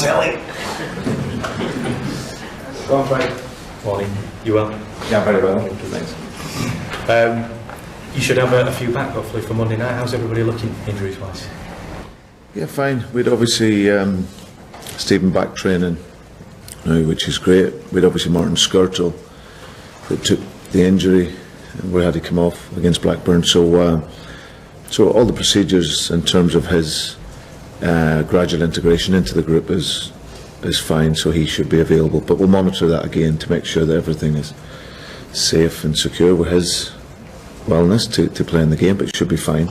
telly. Go on, Frank. Morning. You well? Yeah, very well. Thanks. You should have a few back hopefully for Monday night. How's everybody looking injuries wise? Yeah, fine. We'd obviously Stephen back training now, which is great. We'd obviously Martin Skirtle that took the injury and we had to come off against Blackburn. So all the procedures in terms of his gradual integration into the group is fine. So he should be available. But we'll monitor that again to make sure that everything is safe and secure with his wellness to play in the game. But it should be fine.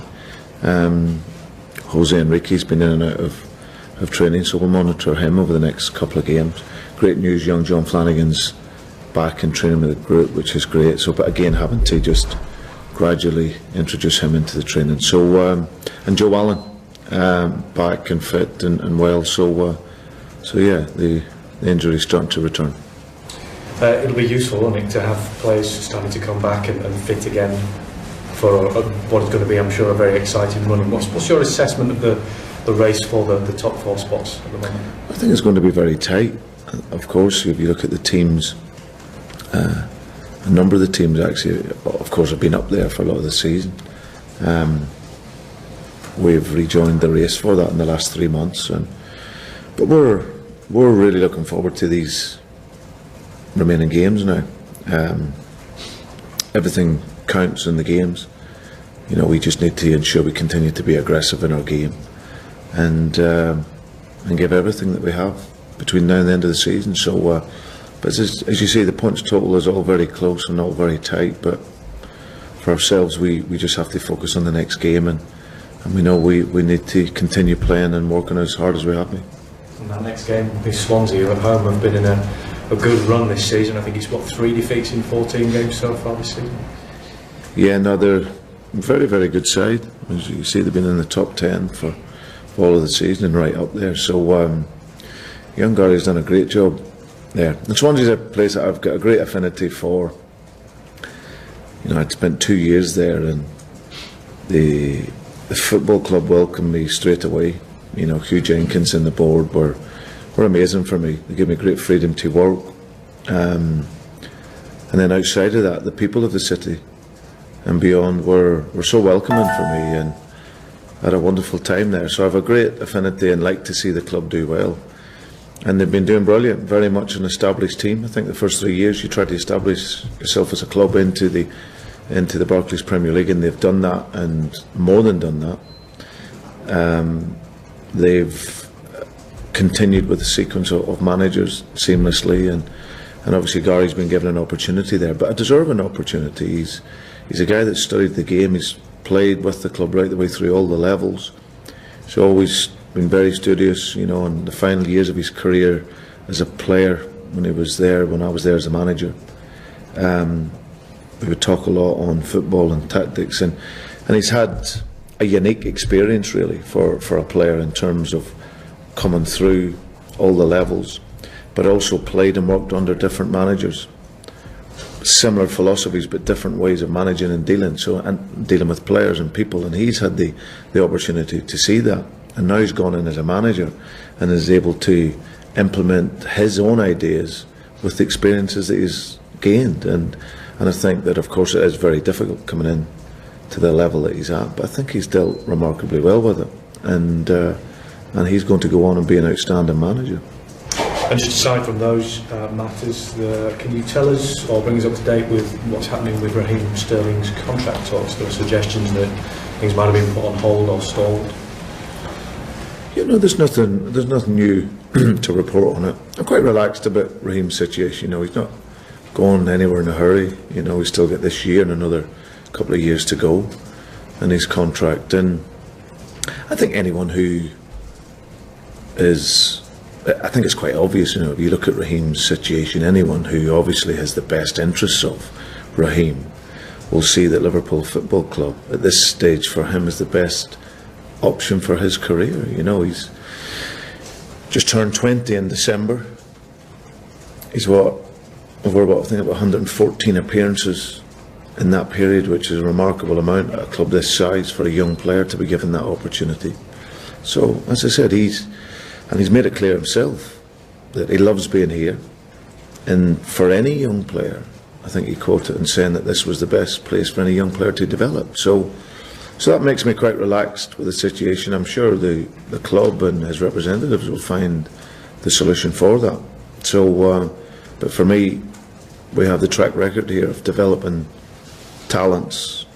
Jose Enrique's been in and out of training, so we'll monitor him over the next couple of games. Great news, young John Flanagan's back in training with the group, which is great. So, but again, having to just gradually introduce him into the training. So, and Joe Allen back and fit and well. So yeah, the injury's starting to return. It'll be useful, won't it, to have players starting to come back and fit again for what is going to be, I'm sure, a very exciting run. What's your assessment of the race for the top four spots at the moment? I think it's going to be very tight. Of course, if you look at the teams, a number of the teams actually, of course, have been up there for a lot of the season. We've rejoined the race for that in the last 3 months, but we're really looking forward to these remaining games now. Everything counts in the games. You know, we just need to ensure we continue to be aggressive in our game and give everything that we have between now and the end of the season. So, but as you see, the points total is all very close and all very tight. But for ourselves, we just have to focus on the next game, and we know we need to continue playing and working as hard as we have been. And that next game will be Swansea at home. Have been in a good run this season. I think it's 3 defeats in 14 games so far this season. Yeah, no, they're a very, very good side. As you see, they've been in the top 10 for all of the season and right up there. So young Gary's done a great job there. And Swansea's a place that I've got a great affinity for. You know, I'd spent 2 years there, and the football club welcomed me straight away. You know, Hugh Jenkins and the board were amazing for me. They gave me great freedom to work. And then outside of that, the people of the city and beyond were so welcoming for me, and I had a wonderful time there. So I have a great affinity and like to see the club do well. And they've been doing brilliant, very much an established team. I think the first 3 years you try to establish yourself as a club into the Barclays Premier League, and they've done that, and more than done that. They've continued with the sequence of managers seamlessly, and obviously Gary's been given an opportunity there, but a deserving opportunity. He's a guy that studied the game. He's played with the club right the way through all the levels. He's always been very studious, you know, in the final years of his career as a player, when I was there as a manager. We would talk a lot on football and tactics, and he's had a unique experience really for a player in terms of coming through all the levels, but also played and worked under different managers, similar philosophies but different ways of managing and dealing with players and people, and he's had the opportunity to see that, and now he's gone in as a manager and is able to implement his own ideas with the experiences that he's gained, and I think that of course it is very difficult coming in to the level that he's at, but I think he's dealt remarkably well with it, and he's going to go on and be an outstanding manager. And just aside from those matters, can you tell us or bring us up to date with what's happening with Raheem Sterling's contract talks? There were suggestions that things might have been put on hold or stalled. You know, there's nothing new to report on it. I'm quite relaxed about Raheem's situation. You know, he's not going anywhere in a hurry. You know, we still got this year and another couple of years to go in his contract, and I think anyone who I think it's quite obvious, you know, if you look at Raheem's situation, anyone who obviously has the best interests of Raheem will see that Liverpool Football Club at this stage for him is the best option for his career. You know, he's just turned 20 in December. He's over I think about 114 appearances in that period, which is a remarkable amount at a club this size for a young player to be given that opportunity. So, as I said, and he's made it clear himself that he loves being here. And for any young player, I think he quoted in saying that this was the best place for any young player to develop. So that makes me quite relaxed with the situation. I'm sure the club and his representatives will find the solution for that. So, but for me, we have the track record here of developing talents,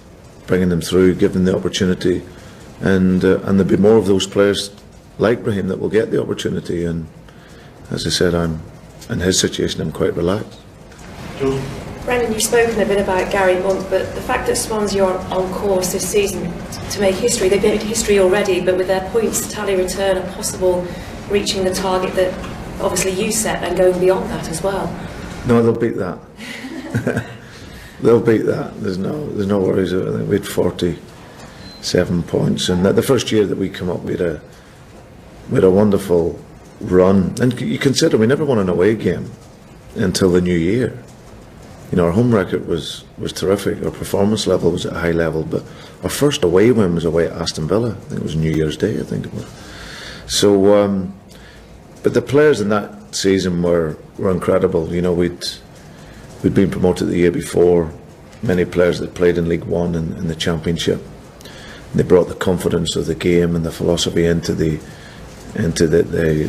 bringing them through, giving them the opportunity, and there'll be more of those players like Raheem that will get the opportunity. And as I said, in his situation, I'm quite relaxed. Brendan, you've spoken a bit about Gary Monk, but the fact that Swansea are on course this season to make history, they've made history already, but with their points tally return and possible reaching the target that obviously you set and going beyond that as well. No, they'll beat that. They'll beat that. There's no worries. I think we had 47 points, and the first year that we come up, we had a wonderful run. And you consider we never won an away game until the new year. You know, our home record was terrific. Our performance level was at a high level, but our first away win was away at Aston Villa. I think it was New Year's Day. I think it was. So, but the players in that season were incredible. You know, we'd been promoted the year before. Many players that played in League One and in the Championship. And they brought the confidence of the game and the philosophy into the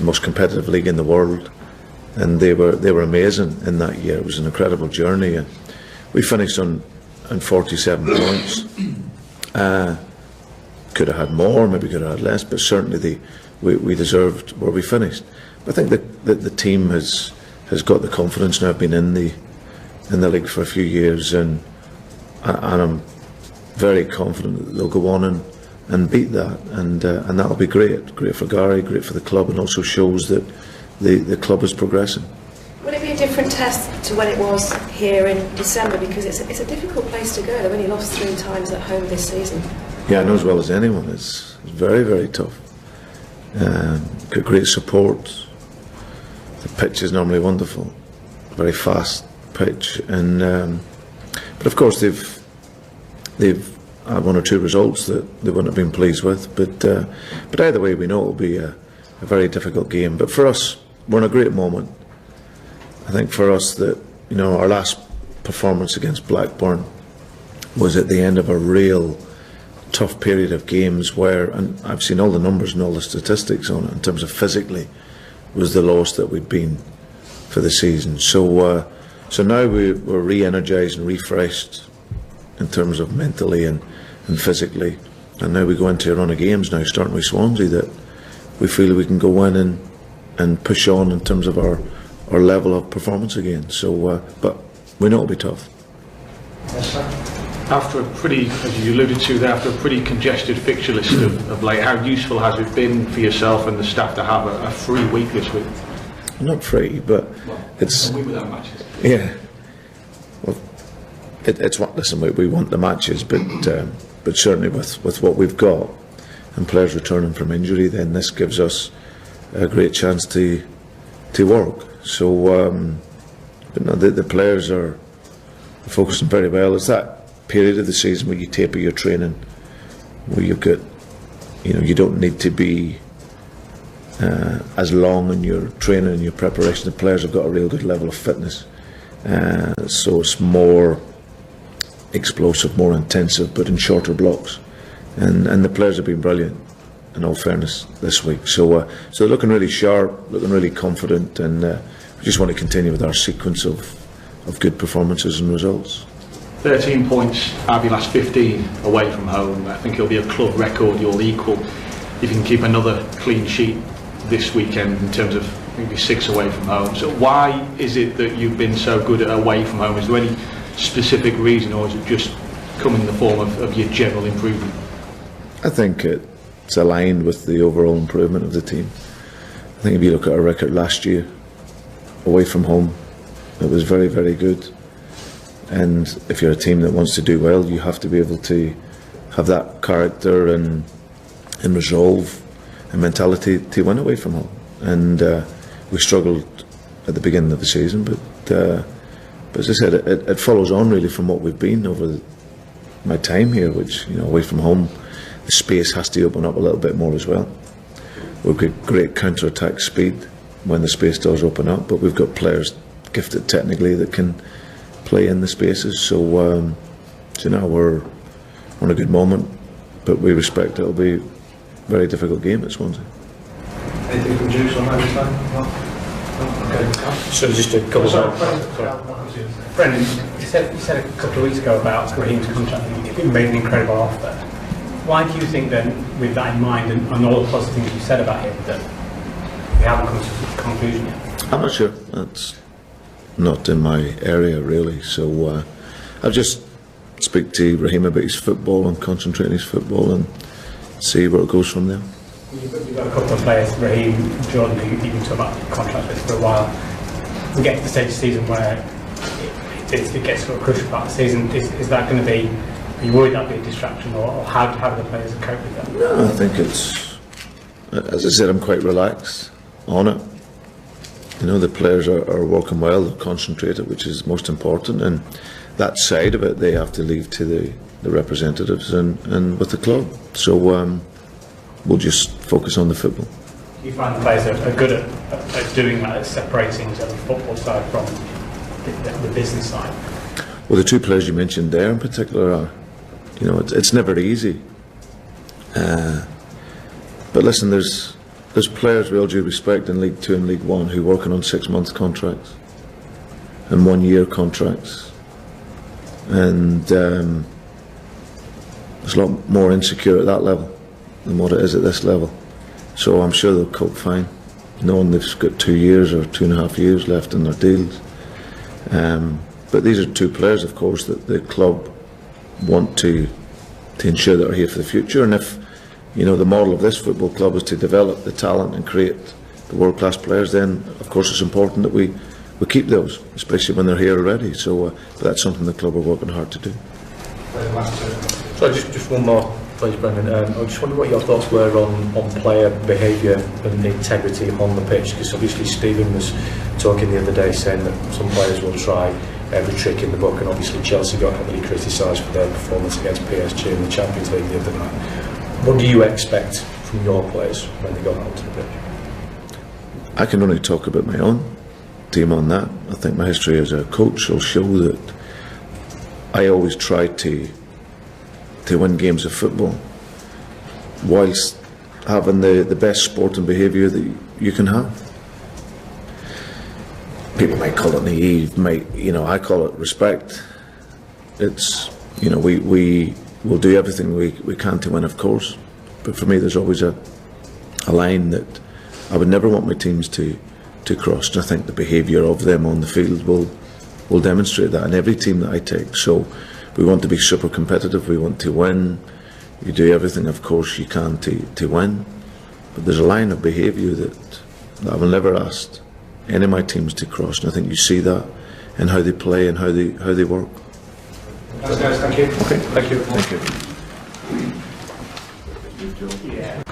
most competitive league in the world. And they were amazing in that year. It was an incredible journey. And we finished on 47 points. Could have had more, maybe could have had less, but certainly we deserved where we finished. I think that the team has got the confidence now. I've been in the league for a few years, and I'm very confident that they'll go on and beat that, and that'll be great for Gary, great for the club, and also shows that the club is progressing. Will it be a different test to when it was here in December, because it's a difficult place to go? They've only lost 3 times at home this season. Yeah, I know as well as anyone. It's very, very tough. Got great support. The pitch is normally wonderful, very fast pitch, and but of course they've had 1 or 2 results that they wouldn't have been pleased with. But either way, we know it'll be a very difficult game. But for us, we're in a great moment. I think for us that, you know, our last performance against Blackburn was at the end of a real tough period of games where, and I've seen all the numbers and all the statistics on it in terms of physically, was the lowest that we'd been for the season. So now we're re-energised and refreshed in terms of mentally and physically, and now we go into a run of games now, starting with Swansea, that we feel we can go in and push on in terms of our level of performance again. So, but we know it'll be tough. Yes, sir. After a pretty, as you alluded to there, after a pretty congested fixture list of late, how useful has it been for yourself and the staff to have a free week this week? Not free, but it's a week without matches. Yeah. Well, it's what. Listen, we want the matches, but certainly with what we've got and players returning from injury, then this gives us a great chance to work. So, but no, the players are focusing very well. It's that period of the season where you taper your training, where you've got, you know, you don't need to be as long in your training and your preparation. The players have got a real good level of fitness, so it's more explosive, more intensive, but in shorter blocks. And the players have been brilliant, in all fairness, this week. So they're looking really sharp, looking really confident, and we just want to continue with our sequence of good performances and results. 13 points out of your last 15 away from home. I think it'll be a club record you'll equal if you can keep another clean sheet this weekend in terms of maybe 6 away from home. So why is it that you've been so good at away from home? Is there any specific reason, or is it just come in the form of your general improvement? I think it's aligned with the overall improvement of the team. I think if you look at our record last year, away from home, it was very, very good. And if you're a team that wants to do well, you have to be able to have that character and resolve and mentality to win away from home. And we struggled at the beginning of the season, but as I said, it follows on really from what we've been over my time here, which, you know, away from home, the space has to open up a little bit more as well. we've got great counter-attack speed when the space does open up, but we've got players gifted technically that can play in the spaces. So, we're on a good moment, but we respect it'll be a very difficult game at Swansea. Anything from Juice on that this time? No? Okay. So just a couple of... Brendan, you said a couple of weeks ago about Raheem's contract, you made an incredible offer. Why do you think then, with that in mind and all the positive things you said about him, that we haven't come to a conclusion yet? I'm not sure. That's not in my area really. So I'll just speak to Raheem about his football and concentrate on his football and see where it goes from there. You've got a couple of players, Raheem, Jordan, who you've been talking about contract with for a while. We get to the stage of the season where it gets to a crucial part of the season. Is that going to be, are you worried that'll be a distraction, or how do the players cope with that? No, I think it's, as I said, I'm quite relaxed on it. You know, the players are working well, they're concentrated, which is most important, and that side of it they have to leave to the representatives and with the club. So we'll just focus on the football. Do you find the players are good at doing that, at separating the football side from the business side? Well, the two players you mentioned there in particular are, you know, it's never easy. But listen, there's players, with all due respect, in League 2 and League 1 who are working on 6-month contracts and 1-year contracts, and it's a lot more insecure at that level than what it is at this level. So I'm sure they'll cope fine, knowing they've got 2 years or 2.5 years left in their deals. But these are two players, of course, that the club want to ensure that are here for the future. And if, you know, the model of this football club is to develop the talent and create the world-class players, then of course it's important that we keep those, especially when they're here already. So but that's something the club are working hard to do. So just one more, please, Brendan. I just wonder what your thoughts were on player behaviour and integrity on the pitch, because obviously Stephen was talking the other day saying that some players will try every trick in the book, and obviously Chelsea got heavily criticised for their performance against PSG in the Champions League the other night. What do you expect from your players when they go out to the pitch? I can only talk about my own team on that. I think my history as a coach will show that I always try to win games of football whilst having the best sporting behaviour that you can have. People might call it naive, I call it respect. It's, you know, we will do everything we can to win, of course, but for me there's always a line that I would never want my teams to cross, and I think the behaviour of them on the field will demonstrate that in every team that I take. So we want to be super competitive, we want to win, you do everything of course you can to win, but there's a line of behaviour that I will never ask any of my teams to cross, and I think you see that in how they play and how they work. Thanks guys, thank you. Okay, thank you. Thank you.